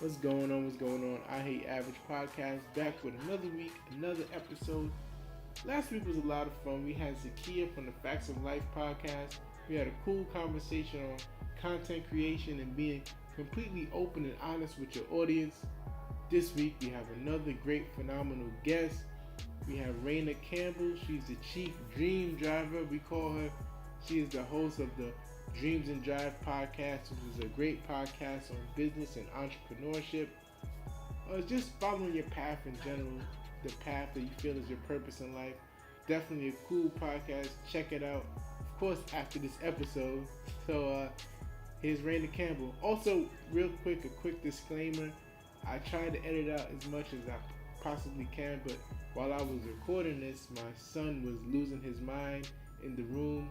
What's going on? What's going on? I Hate Average Podcast back with another week, another episode. Last week was a lot of fun. We had Zakia from the Facts of Life podcast. We had a cool conversation on content creation and being completely open and honest with your audience. This week we have another great, phenomenal guest. We have Rana Campbell. She's the chief dream driver. We call her. She is the host of the Dreams and Drive podcast, which is a great podcast on business and entrepreneurship. Just following your path in general, the path that you feel is your purpose in life. Definitely a cool podcast. Check it out. Of course, after this episode. So here's Rana Campbell. Also, real quick, a quick disclaimer. I tried to edit out as much as I possibly can, but while I was recording this, my son was losing his mind in the room.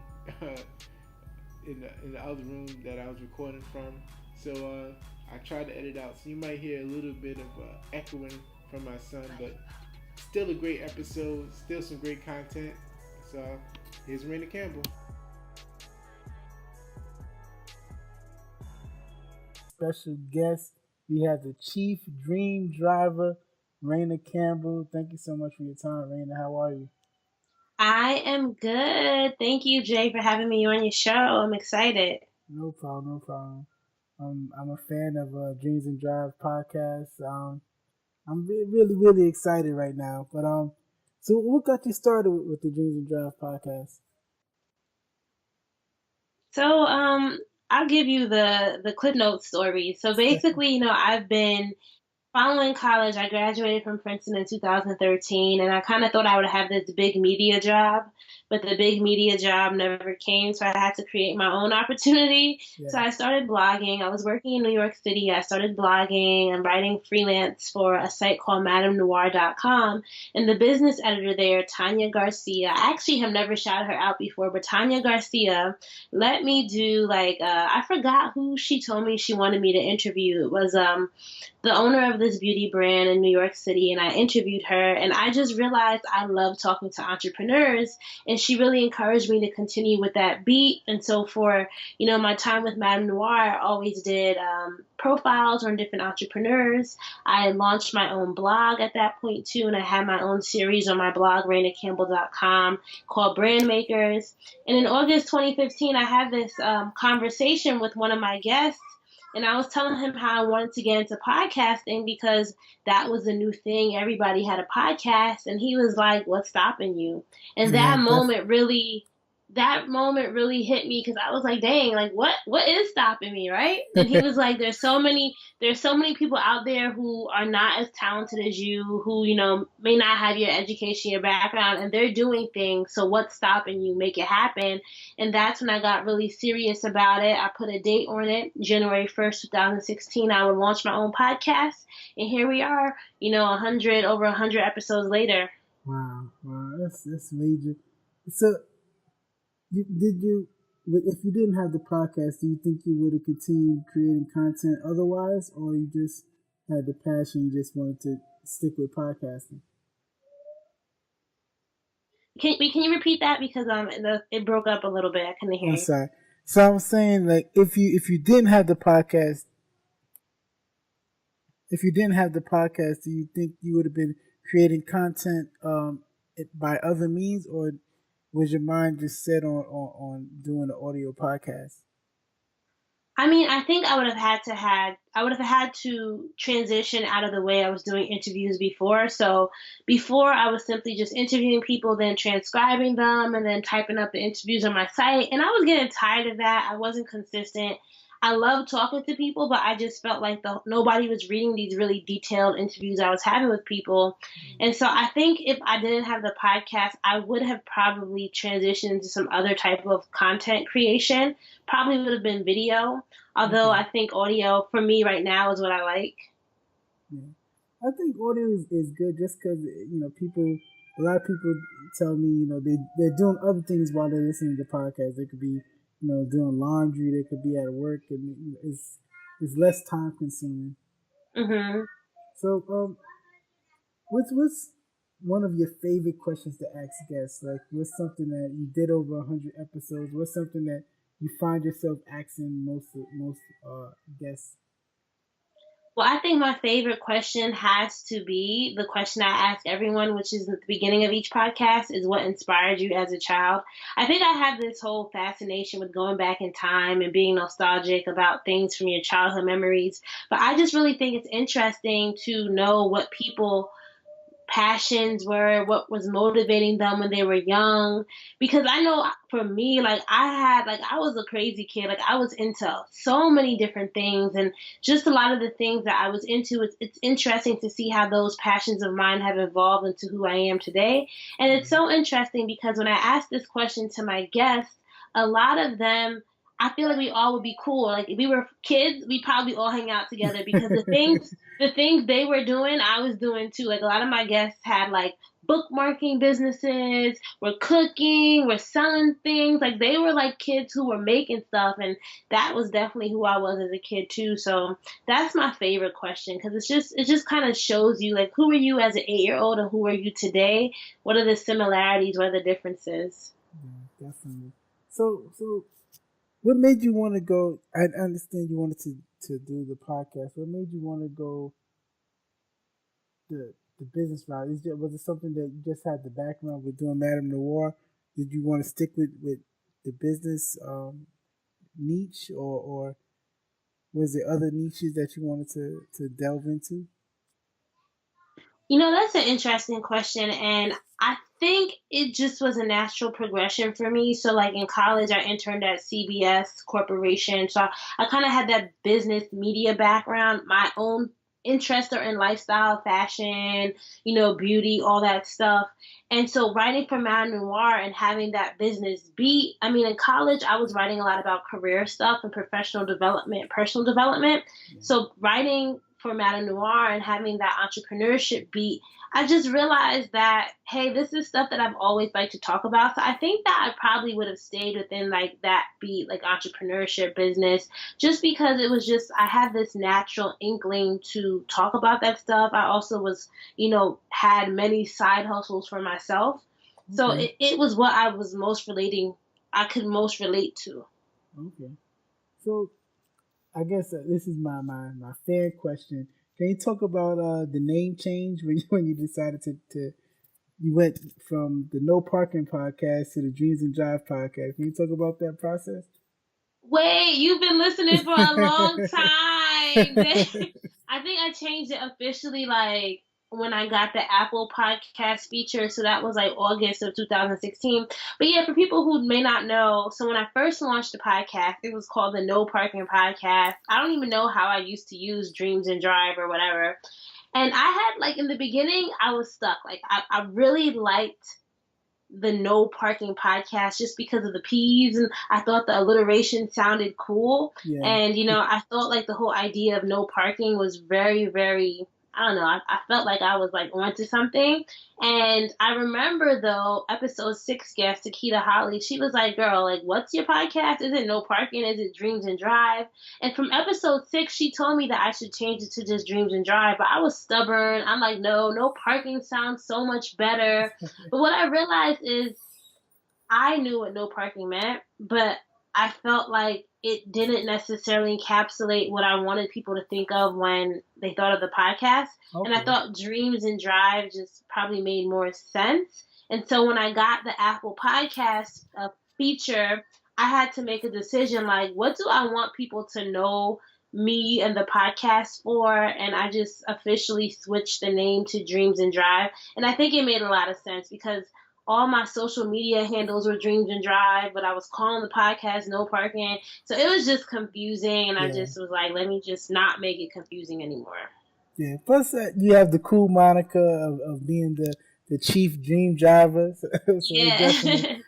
In the other room that I was recording from. So I tried to edit out. So you might hear a little bit of echoing from my son, but still a great episode. Still some great content. So here's Rana Campbell. Special guest. We have the chief dream driver, Rana Campbell. Thank you so much for your time, Rana. How are you? I am good. Thank you, Jay, for having me on your show. I'm excited. No problem, no problem. I'm a fan of Dreams and Drive podcast. I'm really, really excited right now. But so what got you started with the Dreams and Drive podcast? So, I'll give you the Clip Notes story. So basically, I've been following college. I graduated from Princeton in 2013, and I kind of thought I would have this big media job, but the big media job never came, so I had to create my own opportunity. Yeah. So I started blogging. I was working in New York City. I started blogging and writing freelance for a site called madamnoir.com, and the business editor there, Tanya Garcia, I actually have never shouted her out before, but Tanya Garcia let me do I forgot who she told me she wanted me to interview. It was the owner of this beauty brand in New York City, and I interviewed her, and I just realized I love talking to entrepreneurs, and she really encouraged me to continue with that beat. And so for, my time with Madame Noir, I always did profiles on different entrepreneurs. I launched my own blog at that point too, and I had my own series on my blog, ranacampbell.com, called Brand Makers. And in August 2015, I had this conversation with one of my guests, and I was telling him how I wanted to get into podcasting because that was the new thing. Everybody had a podcast. And he was like, what's stopping you? And that moment really hit me because I was like, dang, like what is stopping me, right? And he was like, there's so many people out there who are not as talented as you, who, may not have your education, your background, and they're doing things. So what's stopping you? Make it happen. And that's when I got really serious about it. I put a date on it, January 1st, 2016. I would launch my own podcast. And here we are, over 100 episodes later. Wow, that's major. So, if you didn't have the podcast, do you think you would have continued creating content otherwise, or you just had the passion, you just wanted to stick with podcasting? Can you repeat that, because it broke up a little bit. I couldn't hear you. Sorry. So I'm saying, like, if you didn't have the podcast, do you think you would have been creating content by other means, or was your mind just set on doing an audio podcast? I mean, I think I would have had to transition out of the way I was doing interviews before. So before, I was simply just interviewing people, then transcribing them, and then typing up the interviews on my site. And I was getting tired of that. I wasn't consistent. I love talking to people, but I just felt like nobody was reading these really detailed interviews I was having with people. And so I think if I didn't have the podcast, I would have probably transitioned into some other type of content creation. Probably would have been video, although I think audio for me right now is what I like. Yeah. I think audio is good just because, a lot of people tell me, they're doing other things while they're listening to podcasts. They could be doing laundry, they could be at work, and it's less time consuming. Mm-hmm. So, what's one of your favorite questions to ask guests? Like, what's something that you did over 100 episodes? What's something that you find yourself asking most guests? Well, I think my favorite question has to be the question I ask everyone, which is at the beginning of each podcast, is what inspired you as a child. I think I have this whole fascination with going back in time and being nostalgic about things from your childhood memories. But I just really think it's interesting to know what people passions were, what was motivating them when they were young. Because I know for me, like I was a crazy kid. Like I was into so many different things, and just a lot of the things that I was into. It's interesting to see how those passions of mine have evolved into who I am today. And it's so interesting because when I asked this question to my guests, a lot of them, I feel like we all would be cool. Like if we were kids, we'd probably all hang out together because the things they were doing, I was doing too. Like a lot of my guests had like bookmarking businesses, were cooking, were selling things. Like they were like kids who were making stuff, and that was definitely who I was as a kid too. So that's my favorite question because it just kind of shows you like who were you as an 8-year old and who are you today? What are the similarities? What are the differences? Yeah, definitely. So what made you want to go? I understand you wanted to do the podcast. What made you want to go the business route? Was it something that you just had the background with doing Madame Noir? Did you want to stick with the business niche, or was there other niches that you wanted to delve into? That's an interesting question. And I think it just was a natural progression for me. So, like in college, I interned at CBS Corporation. So, I kind of had that business media background. My own interests are in lifestyle, fashion, beauty, all that stuff. And so, writing for Madame Noir and having that business beat, I mean, in college, I was writing a lot about career stuff and professional development, personal development. Yeah. So, writing for Madame Noir and having that entrepreneurship beat, I just realized that, hey, this is stuff that I've always liked to talk about. So I think that I probably would have stayed within like that beat, like entrepreneurship business, just because it was just, I had this natural inkling to talk about that stuff. I also was, had many side hustles for myself. So Okay. it was what I could most relate to. Okay. So I guess this is my fair question. Can you talk about the name change when you decided to you went from the No Parking podcast to the Dreams and Drive podcast? Can you talk about that process? Wait, you've been listening for a long time. I think I changed it officially like when I got the Apple podcast feature. So that was like August of 2016. But yeah, for people who may not know, so when I first launched the podcast, it was called the No Parking Podcast. I don't even know how I used to use Dreams and Drive or whatever. And I had like in the beginning, I was stuck. Like I really liked the No Parking Podcast just because of the P's, and I thought the alliteration sounded cool. Yeah. And I felt like the whole idea of no parking was very, very, I don't know, I felt like I was like onto something. And I remember though, episode 6 guest Takita Holly, she was like, girl, like, what's your podcast? Is it No Parking? Is it Dreams and Drive? And from episode 6, she told me that I should change it to just Dreams and Drive, but I was stubborn. I'm like, no, no parking sounds so much better. But what I realized is I knew what no parking meant, but I felt like it didn't necessarily encapsulate what I wanted people to think of when they thought of the podcast. And I Okay. thought Dreams and Drive just probably made more sense. And so when I got the Apple Podcast feature, I had to make a decision like, what do I want people to know me and the podcast for? And I just officially switched the name to Dreams and Drive. And I think it made a lot of sense because all my social media handles were Dreams and Drive, but I was calling the podcast No Parking. So it was just confusing, and I Yeah. just was like, let me just not make it confusing anymore. Yeah. Plus, you have the cool moniker of being the chief dream driver. So it Yeah. definitely.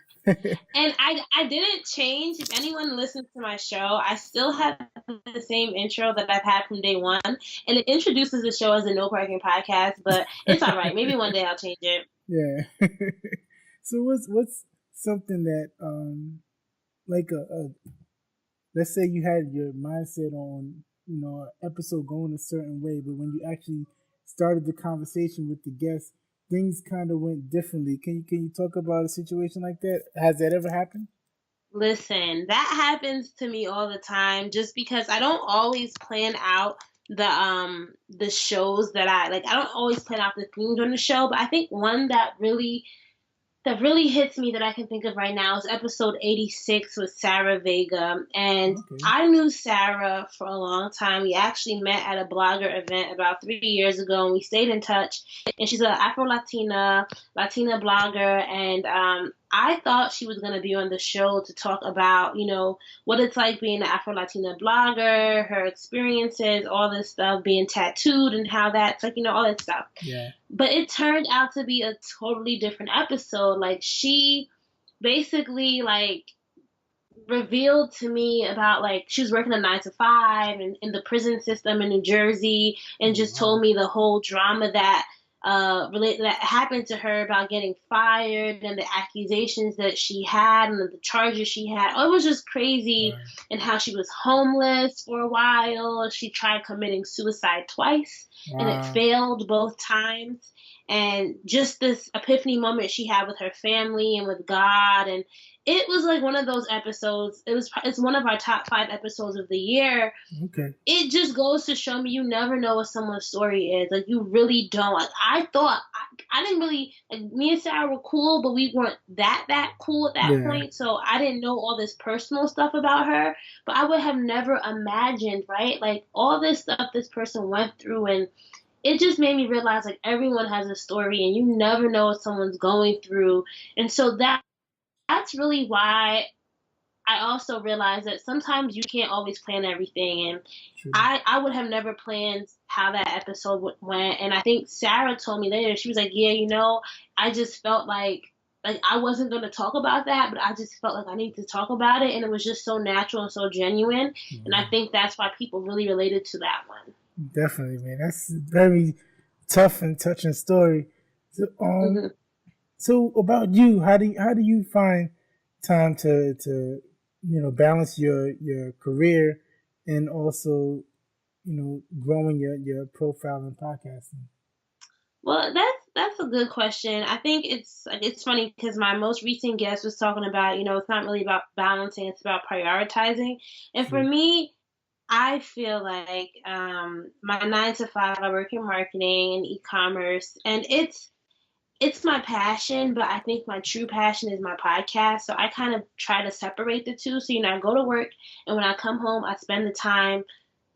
And I didn't change. If anyone listens to my show, I still have the same intro that I've had from day one. And it introduces the show as a No Parking Podcast, but it's all right. Maybe one day I'll change it. Yeah. So what's something that like a let's say you had your mindset on an episode going a certain way, but when you actually started the conversation with the guest, things kind of went differently. Can you talk about a situation like that? Has that ever happened? Listen, that happens to me all the time just because I don't always plan out the shows that I like. I don't always plan out the themes on the show, but I think one that really hits me that I can think of right now is episode 86 with Sarah Vega. And I knew Sarah for a long time. We actually met at a blogger event about 3 years ago, and we stayed in touch. And she's an Afro-Latina blogger. And I thought she was going to be on the show to talk about, what it's like being an Afro-Latina blogger, her experiences, all this stuff, being tattooed and how that's like, all that stuff. Yeah. But it turned out to be a totally different episode. Like, she basically, like, revealed to me about, like, she was working a 9 to 5 and in the prison system in New Jersey, and just told me the whole drama that happened to her about getting fired and the accusations that she had and the charges she had. Oh, it was just crazy. Right. And how she was homeless for a while. She tried committing suicide twice. Wow. And it failed both times. And just this epiphany moment she had with her family and with God. And it was like one of those episodes. It's one of our top 5 episodes of the year. Okay. It just goes to show me you never know what someone's story is. Like, you really don't. Like, I thought I didn't really, like, me and Sarah were cool, but we weren't that cool at that point. So I didn't know all this personal stuff about her. But I would have never imagined, right? Like, all this stuff this person went through, and it just made me realize, like, everyone has a story, and you never know what someone's going through. And so that's really why I also realized that sometimes you can't always plan everything. And True. I would have never planned how that episode went. And I think Sarah told me later, she was like, yeah, I just felt like I wasn't going to talk about that, but I just felt like I need to talk about it. And it was just so natural and so genuine. Mm-hmm. And I think that's why people really related to that one. Definitely, man. That's a very tough and touching story. So, mm-hmm. So about you, how do you find time to balance your career and also growing your profile in podcasting? Well, that's a good question. I think it's funny because my most recent guest was talking about it's not really about balancing, it's about prioritizing. And for me, I feel like my 9 to 5, I work in marketing and e-commerce, and it's my passion, but I think my true passion is my podcast. So I kind of try to separate the two. So, I go to work, and when I come home, I spend the time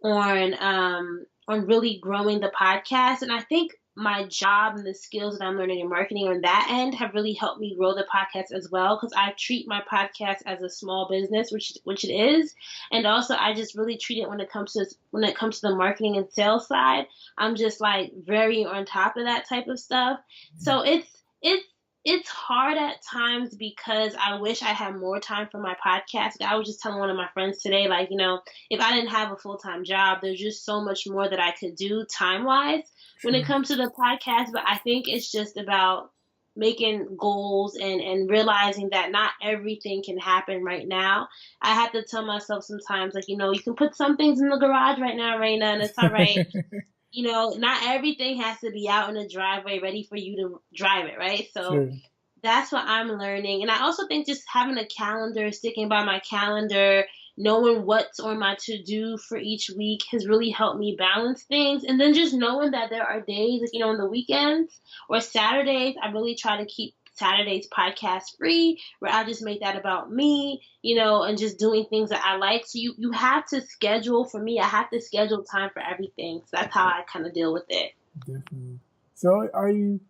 on really growing the podcast. And I think my job and the skills that I'm learning in marketing on that end have really helped me grow the podcast as well, because I treat my podcast as a small business, which it is. And also I just really treat it when it comes to the marketing and sales side. I'm just like very on top of that type of stuff. So it's hard at times because I wish I had more time for my podcast. I was just telling one of my friends today, like, if I didn't have a full-time job, there's just so much more that I could do time-wise when it comes to the podcast. But I think it's just about making goals and realizing that not everything can happen right now. I have to tell myself sometimes, like, you can put some things in the garage right now, Raina, and it's all right. Not everything has to be out in the driveway ready for you to drive it, right? So That's what I'm learning. And I also think just having a calendar, sticking by my calendar, knowing what's on my to-do for each week has really helped me balance things. And then just knowing that there are days, like, on the weekends or Saturdays, I really try to keep Saturday's podcast free, where I just make that about me, and just doing things that I like. So you have to schedule, for me, I have to schedule time for everything. So that's how I kind of deal with it. Definitely. So are you,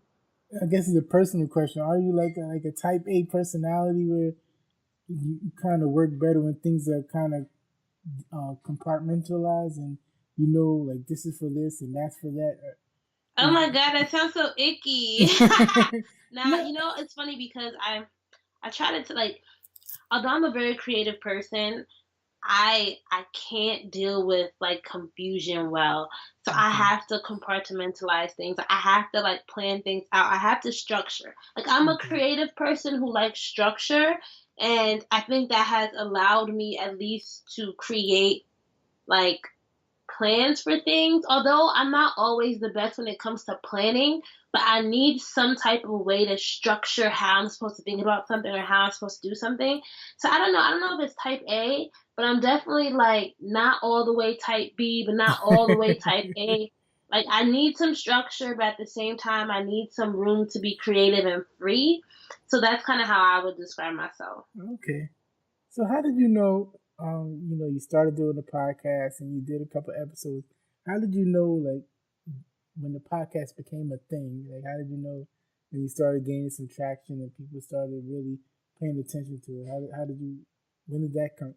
I guess it's a personal question, are you like a type A personality where you kind of work better when things are kind of compartmentalized and like this is for this and that's for that? Oh my God, that sounds so icky. Now, it's funny because I try to, like, although I'm a very creative person, I can't deal with, like, confusion well. So I have to compartmentalize things. I have to, like, plan things out. I have to structure. Like, I'm a creative person who likes structure, and I think that has allowed me at least to create, like, plans for things, although I'm not always the best when it comes to planning, but I need some type of way to structure how I'm supposed to think about something or how I'm supposed to do something. So I don't know if it's type A, but I'm definitely like not all the way type B, but not all the way type A. Like I need some structure, but at the same time, I need some room to be creative and free. So that's kind of how I would describe myself. Okay. So how did you know? You started doing the podcast and you did a couple episodes. How did you know, like, when the podcast became a thing? Like, how did you know when you started gaining some traction and people started really paying attention to it? How did you? When did that come?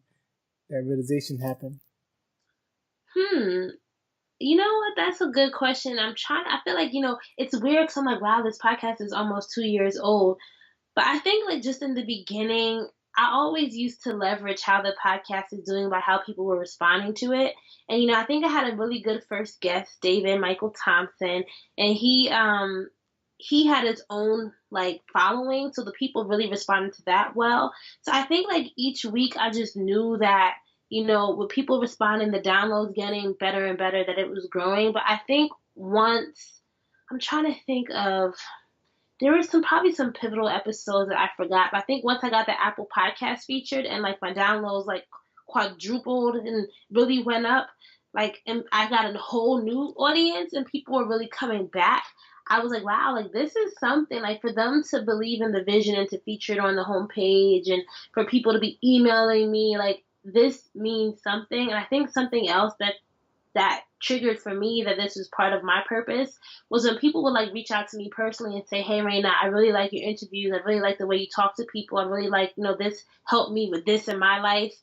That realization happen? You know what? That's a good question. I feel like, it's weird because I'm like, wow, this podcast is almost 2 years old. But I think like just in the beginning, I always used to leverage how the podcast is doing by how people were responding to it. And I think I had a really good first guest, David Michael Thompson, and he had his own like following, so the people really responded to that well. So I think like each week I just knew that with people responding, the downloads getting better and better, that it was growing. But I think once I'm trying to think of there were probably some pivotal episodes that I forgot. But I think once I got the Apple Podcast featured and like my downloads like quadrupled and really went up, like, and I got a whole new audience and people were really coming back. I was like, wow, like this is something, like for them to believe in the vision and to feature it on the homepage and for people to be emailing me, like this means something. And I think something else that triggered for me that this was part of my purpose was when people would like reach out to me personally and say, hey, Raina, I really like your interviews. I really like the way you talk to people. I really like, this helped me with this in my life.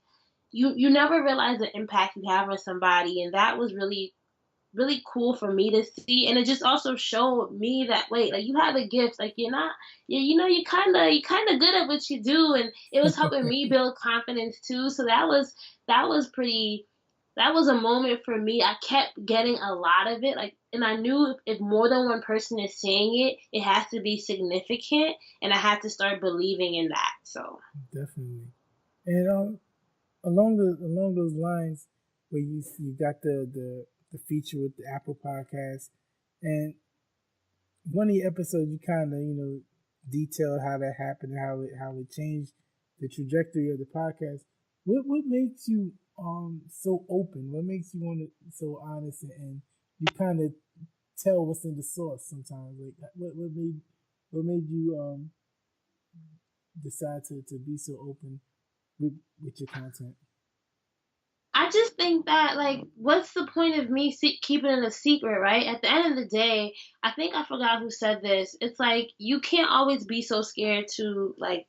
You never realize the impact you have on somebody. And that was really, really cool for me to see. And it just also showed me that, wait, like you have a gift, like you're kind of good at what you do. And it was helping me build confidence too. So that was a moment for me. I kept getting a lot of it, like, and I knew if more than one person is saying it, it has to be significant, and I had to start believing in that. So definitely, and along those lines, where you got the feature with the Apple Podcast, and one of the episodes you kind of detailed how that happened, how it changed the trajectory of the podcast. What makes you so open? What makes you want to so honest and you kind of tell what's in the sauce sometimes? Like what made you decide to be so open with your content? I just think that, like, what's the point of me keeping it a secret, right? At the end of the day, I think I forgot who said this. It's like you can't always be so scared to like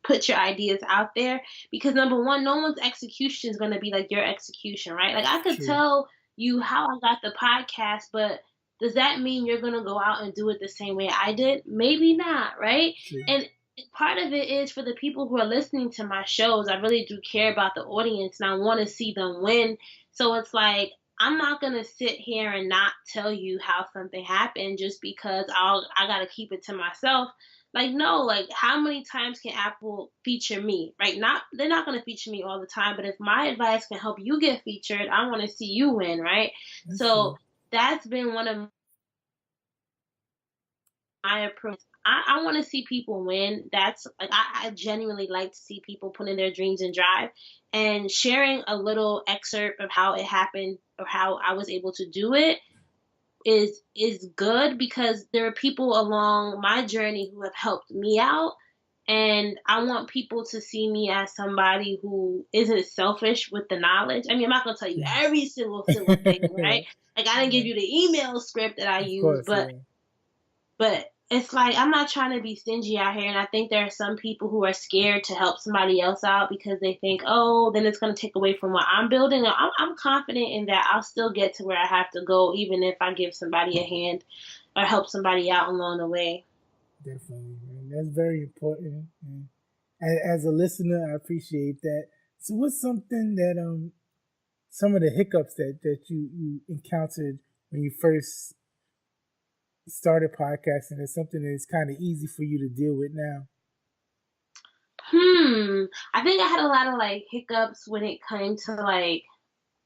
put your ideas out there because number one, no one's execution is going to be like your execution, right? Like I could tell you how I got the podcast, but does that mean you're going to go out and do it the same way I did? Maybe not, right? And part of it is for the people who are listening to my shows, I really do care about the audience and I want to see them win. So it's like, I'm not going to sit here and not tell you how something happened just because I got to keep it to myself. Like, no, like how many times can Apple feature me, right? They're not going to feature me all the time, but if my advice can help you get featured, I want to see you win, right? So that's been one of my approach. I want to see people win. That's like, I genuinely like to see people put in their dreams and drive, and sharing a little excerpt of how it happened or how I was able to do it is good because there are people along my journey who have helped me out, and I want people to see me as somebody who isn't selfish with the knowledge. I mean, I'm not gonna tell you every single thing, right? Like I didn't give you the email script that I use, but it's like I'm not trying to be stingy out here, and I think there are some people who are scared to help somebody else out because they think, oh, then it's going to take away from what I'm building. I'm confident in that I'll still get to where I have to go, even if I give somebody a hand or help somebody out along the way. Definitely, man. That's very important. And as a listener, I appreciate that. So what's something that some of the hiccups that you encountered when you first started podcasting is something that's kind of easy for you to deal with now? I think I had a lot of like hiccups when it came to like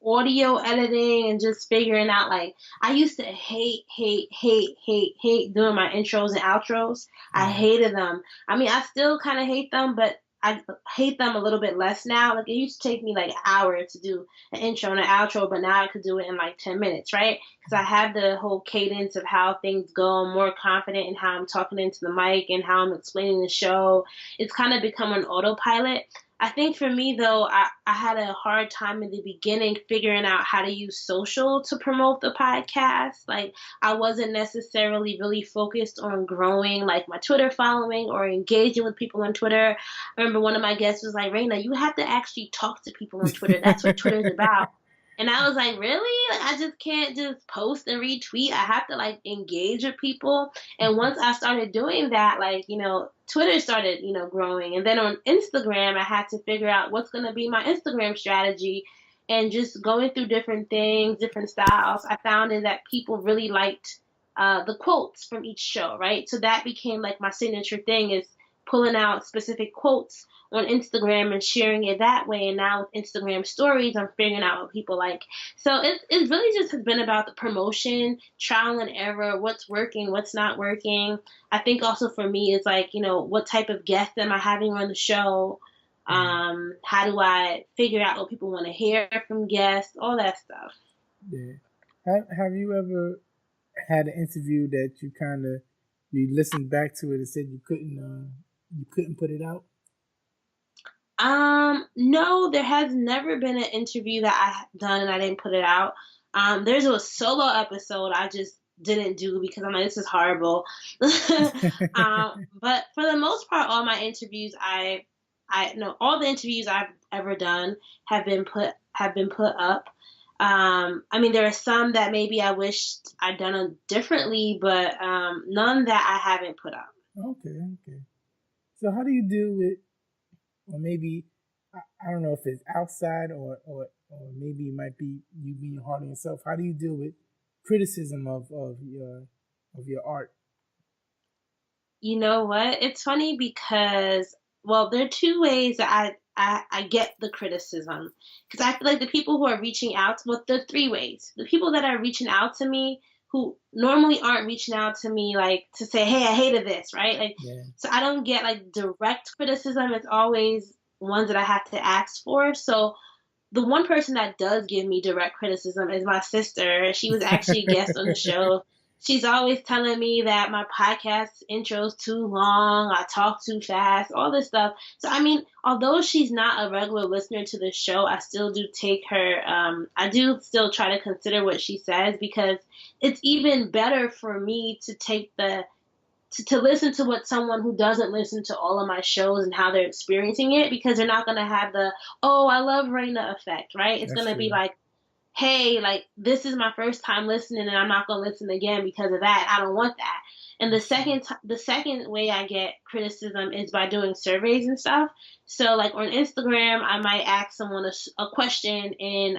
audio editing and just figuring out, like, I used to hate doing my intros and outros. I hated them. I mean, I still kind of hate them, but I hate them a little bit less now. Like, it used to take me like an hour to do an intro and an outro, but now I could do it in like 10 minutes, right? Because I have the whole cadence of how things go. I'm more confident in how I'm talking into the mic and how I'm explaining the show. It's kind of become an autopilot. I think for me, though, I had a hard time in the beginning figuring out how to use social to promote the podcast. Like, I wasn't necessarily really focused on growing, like, my Twitter following or engaging with people on Twitter. I remember one of my guests was like, Raina, you have to actually talk to people on Twitter. That's what Twitter's about. And I was like, really? Like, I just can't just post and retweet. I have to, like, engage with people. And once I started doing that, like, Twitter started, growing. And then on Instagram, I had to figure out what's going to be my Instagram strategy. And just going through different things, different styles, I found that people really liked the quotes from each show, right? So that became, like, my signature thing, is pulling out specific quotes on Instagram and sharing it that way. And now with Instagram stories, I'm figuring out what people like. So it really just has been about the promotion, trial and error, what's working, what's not working. I think also for me, it's like, what type of guest am I having on the show? How do I figure out what people want to hear from guests? All that stuff. Yeah. Have you ever had an interview that you listened back to it and said you couldn't put it out? No, there has never been an interview that I done and I didn't put it out. There's a solo episode I just didn't do because I'm like, this is horrible. But for the most part, all my interviews, all the interviews I've ever done have been put up. I mean, there are some that maybe I wished I'd done them differently, but none that I haven't put up. Okay. So how do you deal with, or maybe, I don't know if it's outside or maybe it might be you being hard on yourself. How do you deal with criticism of your art? You know what? It's funny because, well, there are two ways that I get the criticism. Because I feel like the people who are reaching out, there are three ways. The people that are reaching out to me who normally aren't reaching out to me, like, to say, hey, I hated this, right? Like, yeah. So I don't get, like, direct criticism. It's always ones that I have to ask for. So the one person that does give me direct criticism is my sister. She was actually a guest on the show. She's always telling me that my podcast intro's too long, I talk too fast, all this stuff. So, I mean, although she's not a regular listener to the show, I still do take her, I do still try to consider what she says, because it's even better for me to take to listen to what someone who doesn't listen to all of my shows and how they're experiencing it, because they're not going to have the, oh, I love Raina effect, right? It's going to be like, hey, like, this is my first time listening and I'm not going to listen again because of that. I don't want that. And the second way I get criticism is by doing surveys and stuff. So, like, on Instagram, I might ask someone a question in,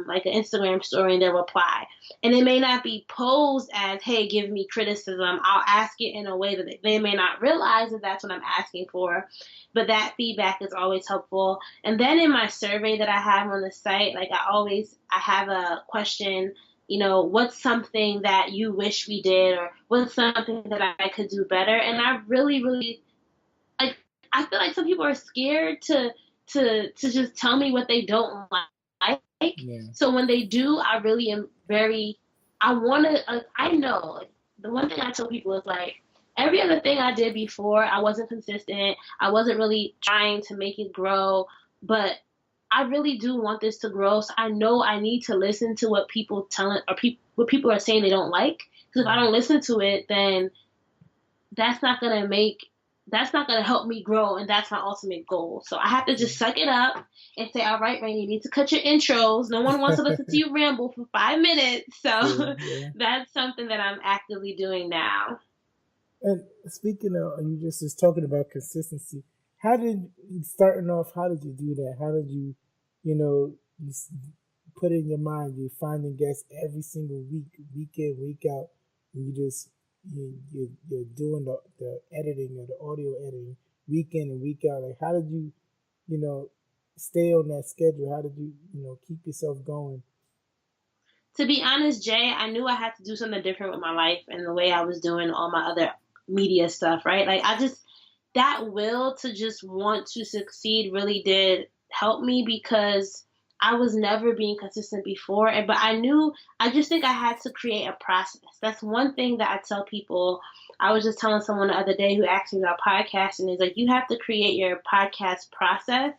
like, an Instagram story, and they'll reply. And it may not be posed as, hey, give me criticism. I'll ask it in a way that they may not realize that that's what I'm asking for. But that feedback is always helpful. And then in my survey that I have on the site, like, I have a question, what's something that you wish we did, or what's something that I could do better? And I really, really, like, I feel like some people are scared to just tell me what they don't like. Yeah. So when they do, I really am I know, like, the one thing I tell people is, like, every other thing I did before, I wasn't consistent. I wasn't really trying to make it grow, but I really do want this to grow. So I know I need to listen to what people what people are saying they don't like. Because if I don't listen to it, then that's not going to help me grow. And that's my ultimate goal. So I have to just suck it up and say, all right, Rainy, you need to cut your intros. No one wants to listen to you ramble for 5 minutes. So that's something that I'm actively doing now. And speaking of, you just was talking about consistency. How did you do that? How did you put in your mind, you're finding guests every single week, week in, week out, and you're doing the editing or the audio editing week in and week out? Like, how did you, stay on that schedule? How did you, keep yourself going? To be honest, Jay, I knew I had to do something different with my life and the way I was doing all my other media stuff, right? Like, that will to just want to succeed really did help me, because I was never being consistent before. But I just think I had to create a process. That's one thing that I tell people. I was just telling someone the other day who asked me about podcasting, is like, you have to create your podcast process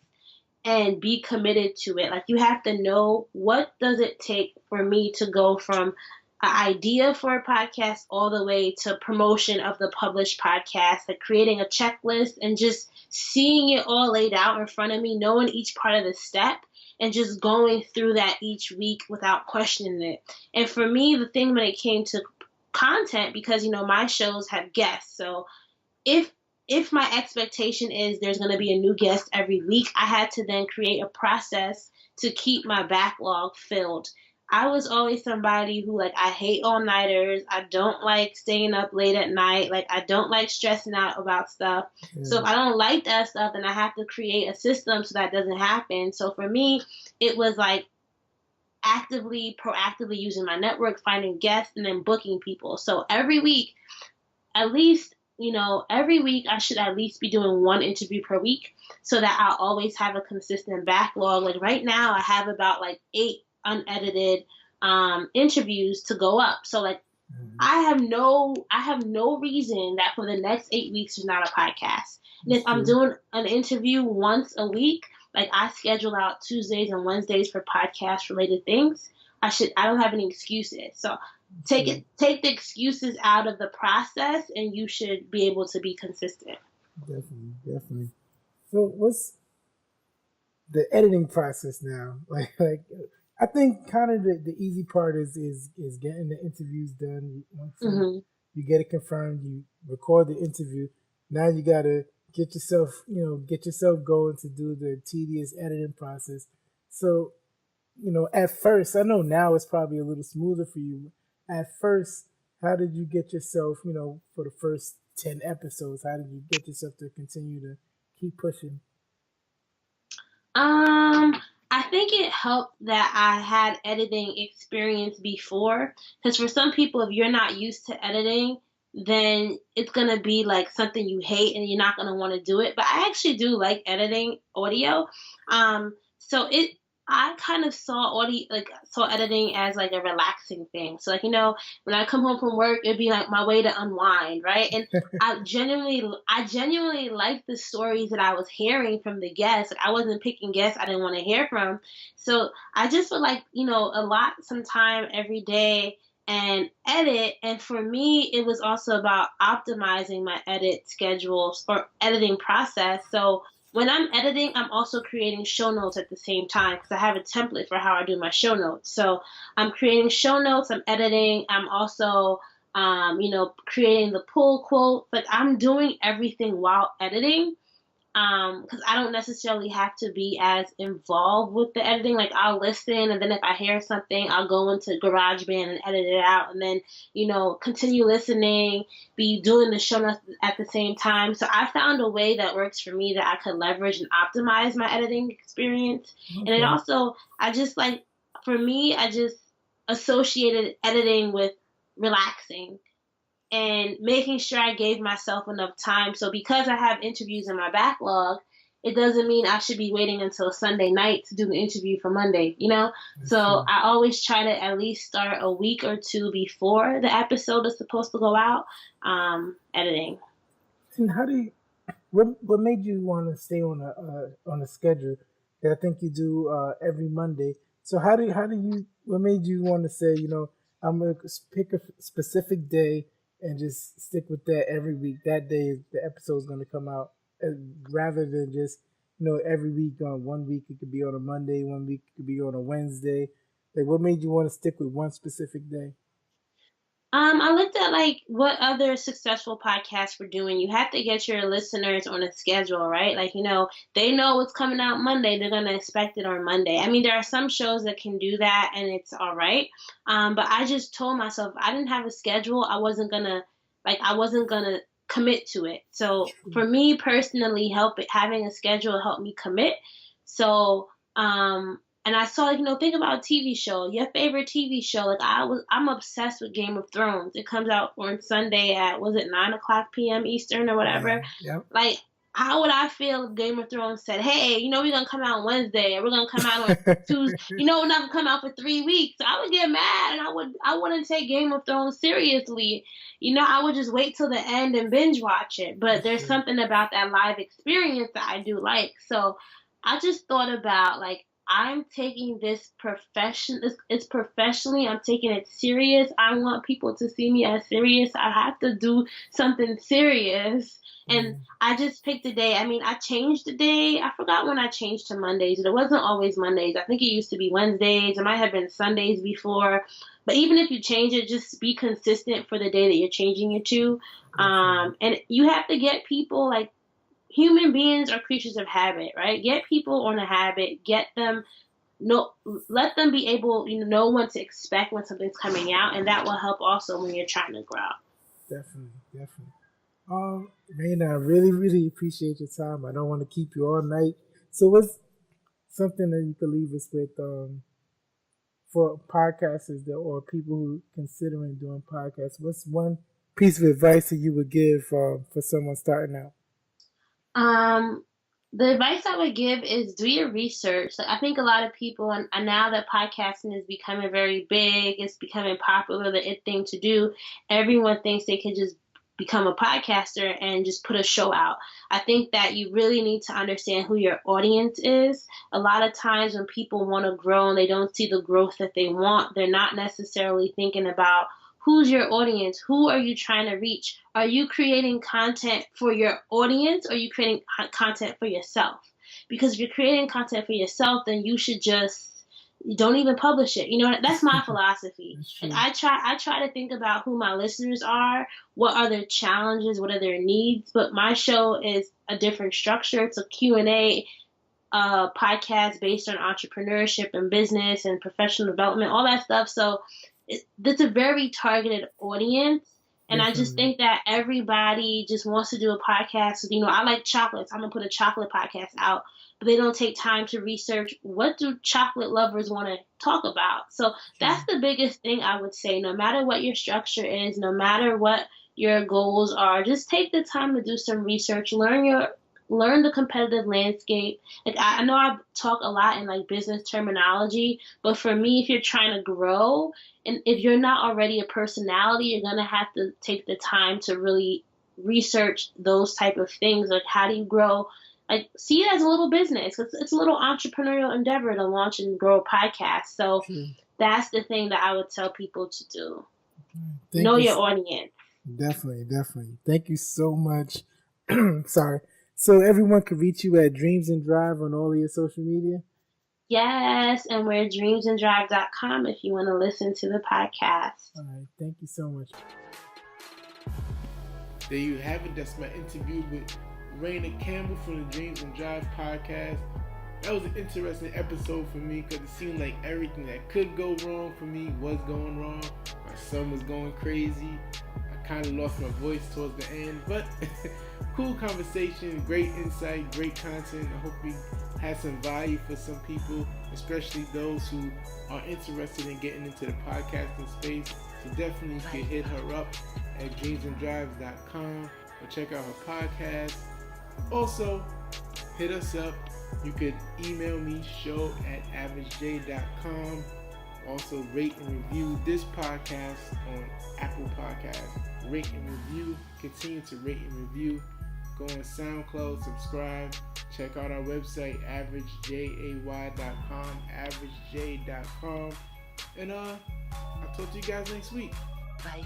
and be committed to it. Like, you have to know, what does it take for me to go from an idea for a podcast all the way to promotion of the published podcast, like creating a checklist and just seeing it all laid out in front of me, knowing each part of the step and just going through that each week without questioning it. And for me, the thing when it came to content, because, my shows have guests. So if my expectation is there's going to be a new guest every week, I had to then create a process to keep my backlog filled. I was always somebody who, like, I hate all-nighters. I don't like staying up late at night. Like, I don't like stressing out about stuff. Yeah. So if I don't like that stuff, then I have to create a system so that doesn't happen. So for me, it was like proactively using my network, finding guests, and then booking people. So every week, at least, every week I should at least be doing one interview per week, so that I'll always have a consistent backlog. Like right now, I have about like 8 unedited interviews to go up. So like, I have no reason that for the next 8 weeks there's not a podcast. And if I'm doing an interview once a week, like I schedule out Tuesdays and Wednesdays for podcast related things, I don't have any excuses. So take the excuses out of the process, and you should be able to be consistent. Definitely. So what's the editing process now? Like I think kind of the easy part is getting the interviews done. Once you get it confirmed, you record the interview. Now you gotta get yourself going to do the tedious editing process. So, at first, I know now it's probably a little smoother for you. At first, how did you get yourself, for the first 10 episodes, how did you get yourself to continue to keep pushing? I think it helped that I had editing experience before, because for some people, if you're not used to editing, then it's going to be like something you hate and you're not going to want to do it. But I actually do like editing audio. So I kind of saw editing as like a relaxing thing. So like, when I come home from work, it'd be like my way to unwind, right? And I genuinely liked the stories that I was hearing from the guests. Like, I wasn't picking guests I didn't want to hear from. So I just would like, some time every day and edit. And for me, it was also about optimizing my edit schedules or editing process. So when I'm editing, I'm also creating show notes at the same time, because I have a template for how I do my show notes. So I'm creating show notes, I'm editing, I'm also, creating the pull quote. Like, I'm doing everything while editing, because I don't necessarily have to be as involved with the editing. Like, I'll listen, and then if I hear something, I'll go into GarageBand and edit it out, and then, continue listening, be doing the show notes at the same time. So I found a way that works for me that I could leverage and optimize my editing experience. Okay. And it also, I just associated editing with relaxing and making sure I gave myself enough time. So because I have interviews in my backlog, it doesn't mean I should be waiting until Sunday night to do the interview for Monday, So I always try to at least start a week or two before the episode is supposed to go out, editing. And what made you want to stay on a schedule that I think you do every Monday? So what made you want to say, I'm going to pick a specific day and just stick with that every week? That day, the episode is going to come out, rather than just, every week. On 1 week it could be on a Monday, 1 week it could be on a Wednesday. Like, what made you want to stick with one specific day? I looked at like what other successful podcasts were doing. You have to get your listeners on a schedule, right? Like, they know what's coming out Monday. They're going to expect it on Monday. I mean, there are some shows that can do that and it's all right. But I just told myself I didn't have a schedule. I wasn't going to commit to it. So for me personally, having a schedule helped me commit. So, and And I saw, think about a TV show, your favorite TV show. Like I'm obsessed with Game of Thrones. It comes out on Sunday at, was it 9:00 p.m. Eastern or whatever? Yeah, yep. Like, how would I feel if Game of Thrones said, hey, we're going to come out on Wednesday and we're going to come out on Tuesday. We're not going to come out for 3 weeks. I would get mad and I wouldn't take Game of Thrones seriously. I would just wait till the end and binge watch it. But there's something about that live experience that I do like. So I just thought about, like, I'm taking this it's professionally, I'm taking it serious. I want people to see me as serious. I have to do something serious. And I just picked a day. I mean, I changed the day. I forgot when I changed to Mondays. It wasn't always Mondays. I think it used to be Wednesdays. It might have been Sundays before. But even if you change it, just be consistent for the day that you're changing it to. And you have to get people, like, human beings are creatures of habit, right? Get people on a habit. Let them be able, know when to expect when something's coming out, and that will help also when you're trying to grow. Definitely. Rana, I really, really appreciate your time. I don't want to keep you all night. So what's something that you could leave us with for podcasters or people who are considering doing podcasts? What's one piece of advice that you would give for someone starting out? The advice I would give is do your research. Like, I think a lot of people, and now that podcasting is becoming very big, it's becoming popular, the it thing to do, everyone thinks they can just become a podcaster and just put a show out. I think that you really need to understand who your audience is. A lot of times when people want to grow and they don't see the growth that they want, they're not necessarily thinking about who's your audience? Who are you trying to reach? Are you creating content for your audience or are you creating content for yourself? Because if you're creating content for yourself, then you should don't even publish it. That's my philosophy. Like, I try to think about who my listeners are, what are their challenges, what are their needs. But my show is a different structure. It's a Q&A podcast based on entrepreneurship and business and professional development, all that stuff. So that's a very targeted audience. And I just think that everybody just wants to do a podcast. I like chocolates. I'm going to put a chocolate podcast out. But they don't take time to research what do chocolate lovers want to talk about. So that's the biggest thing I would say. No matter what your structure is, no matter what your goals are, just take the time to do some research, learn the competitive landscape. Like, I know I talk a lot in like business terminology, but for me, if you're trying to grow and if you're not already a personality, you're going to have to take the time to really research those type of things. Like, how do you grow? Like, see it as a little business. It's a little entrepreneurial endeavor to launch and grow a podcast. So that's the thing that I would tell people to do. Know your audience. Definitely. Thank you so much. Sorry. So everyone can reach you at Dreams and Drive on all of your social media? Yes, and we're at dreamsanddrive.com if you want to listen to the podcast. All right. Thank you so much. There you have it. That's my interview with Rana Campbell from the Dreams and Drive podcast. That was an interesting episode for me because it seemed like everything that could go wrong for me was going wrong. My son was going crazy. I kind of lost my voice towards the end, but cool conversation, great insight, great content. I hope we had some value for some people, especially those who are interested in getting into the podcasting space. So definitely you can hit her up at dreamsanddrives.com or check out her podcast. Also, hit us up. You could email me, show@averagej.com. Also, rate and review this podcast on Apple Podcasts. Rate and review. Continue to rate and review. Go on SoundCloud, subscribe. Check out our website, averagejay.com, averagej.com. And I'll talk to you guys next week. Bye.